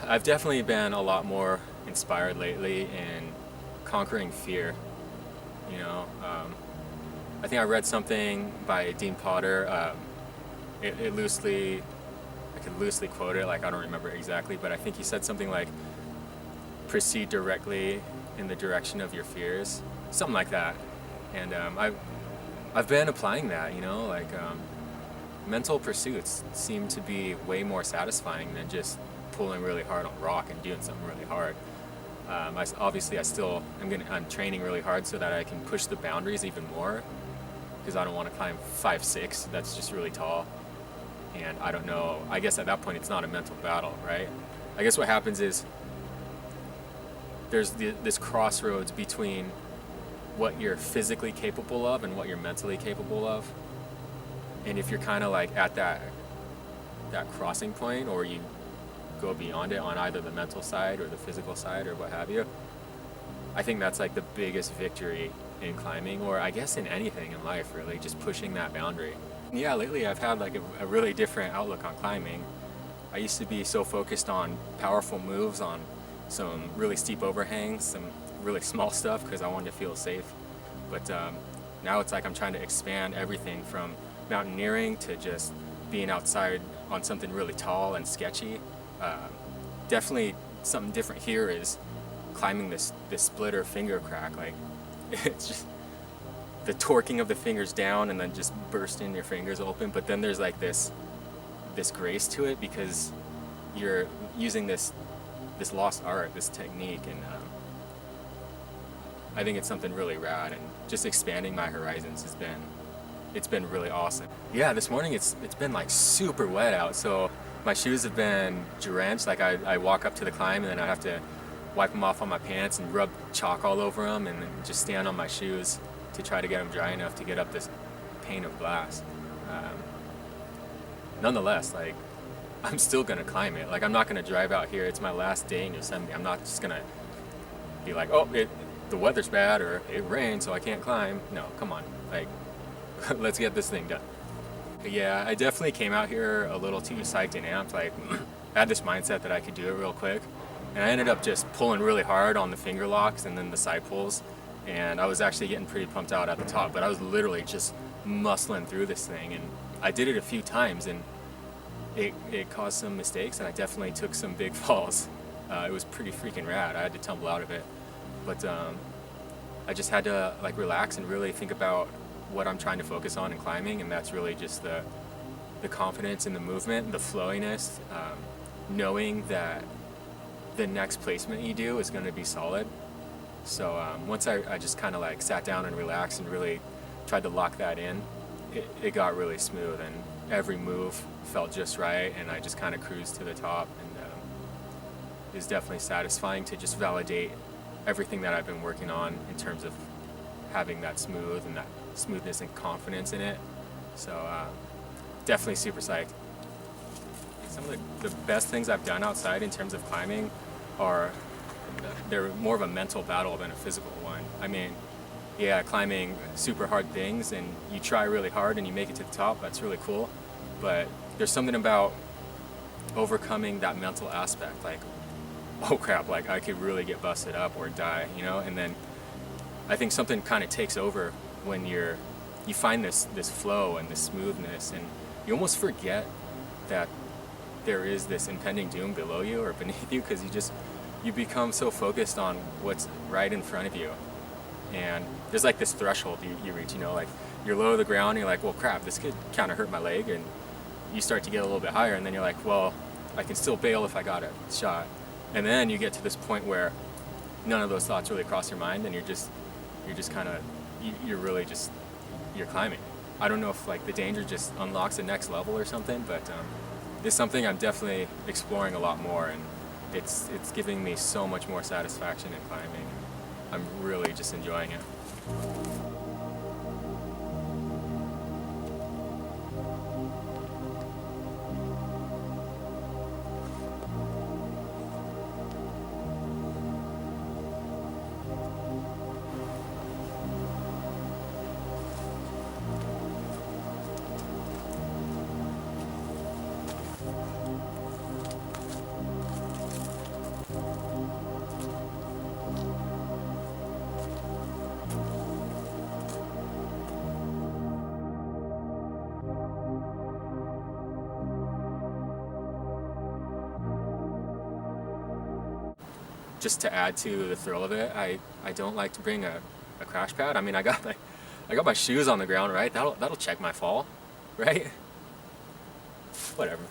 I've definitely been a lot more inspired lately in conquering fear. You know, I think I read something by Dean Potter. It loosely, I could loosely quote it, like I don't remember exactly, but I think he said something like, proceed directly in the direction of your fears, something like that. And I've been applying that, like mental pursuits seem to be way more satisfying than just pulling really hard on rock and doing something really hard. Obviously, I'm training really hard so that I can push the boundaries even more because I don't want to climb 5'6". That's just really tall. And I don't know. I guess at that point, it's not a mental battle, right? I guess what happens is there's this crossroads between what you're physically capable of and what you're mentally capable of. And if you're kind of like at that crossing point, or you go beyond it on either the mental side or the physical side or what have you, I think that's like the biggest victory in climbing, or I guess in anything in life, really, just pushing that boundary. Yeah, lately I've had like a really different outlook on climbing. I used to be so focused on powerful moves on some really steep overhangs, some really small stuff because I wanted to feel safe. But now it's like I'm trying to expand everything from mountaineering to just being outside on something really tall and sketchy. Definitely something different here is climbing this splitter finger crack. Like it's just the torquing of the fingers down and then just bursting your fingers open. But then there's like this grace to it because you're using this lost art, this technique, and I think it's something really rad. And just expanding my horizons it's been really awesome. Yeah, this morning it's been like super wet out, so my shoes have been drenched. Like I walk up to the climb and then I have to wipe them off on my pants and rub chalk all over them and then just stand on my shoes to try to get them dry enough to get up this pane of glass. Nonetheless, like I'm still gonna climb it. Like I'm not gonna drive out here. It's my last day in Yosemite. I'm not just gonna be like, oh, the weather's bad or it rained, so I can't climb. No, come on, like let's get this thing done. Yeah, I definitely came out here a little too psyched and amped. Like I had this mindset that I could do it real quick, and I ended up just pulling really hard on the finger locks and then the side pulls, and I was actually getting pretty pumped out at the top. But I was literally just muscling through this thing, and I did it a few times, and it caused some mistakes, and I definitely took some big falls. It was pretty freaking rad. I had to tumble out of it, but I just had to like relax and really think about what I'm trying to focus on in climbing, and that's really just the confidence in the movement, the flowiness, knowing that the next placement you do is going to be solid. So once I just kind of like sat down and relaxed and really tried to lock that in, it got really smooth, and every move felt just right, and I just kind of cruised to the top, and it was definitely satisfying to just validate everything that I've been working on in terms of having that smooth and that smoothness and confidence in it. So definitely super psyched. Some of the best things I've done outside in terms of climbing are they're more of a mental battle than a physical one. I mean, yeah, climbing super hard things and you try really hard and you make it to the top, that's really cool. But there's something about overcoming that mental aspect, like, oh crap, like I could really get busted up or die, and then I think something kind of takes over when you find this flow and this smoothness, and you almost forget that there is this impending doom below you or beneath you, because you become so focused on what's right in front of you. And there's like this threshold you reach, like you're low to the ground and you're like, well crap, this could kind of hurt my leg, and you start to get a little bit higher, and then you're like, well, I can still bail if I got a shot. And then you get to this point where none of those thoughts really cross your mind, and you're just kind of, you're climbing. I don't know if like the danger just unlocks the next level or something, but it's something I'm definitely exploring a lot more, and it's giving me so much more satisfaction in climbing. I'm really just enjoying it. just to add to the thrill of it, I don't like to bring a crash pad. I mean, I got my shoes on the ground, right? That'll check my fall, right? Whatever.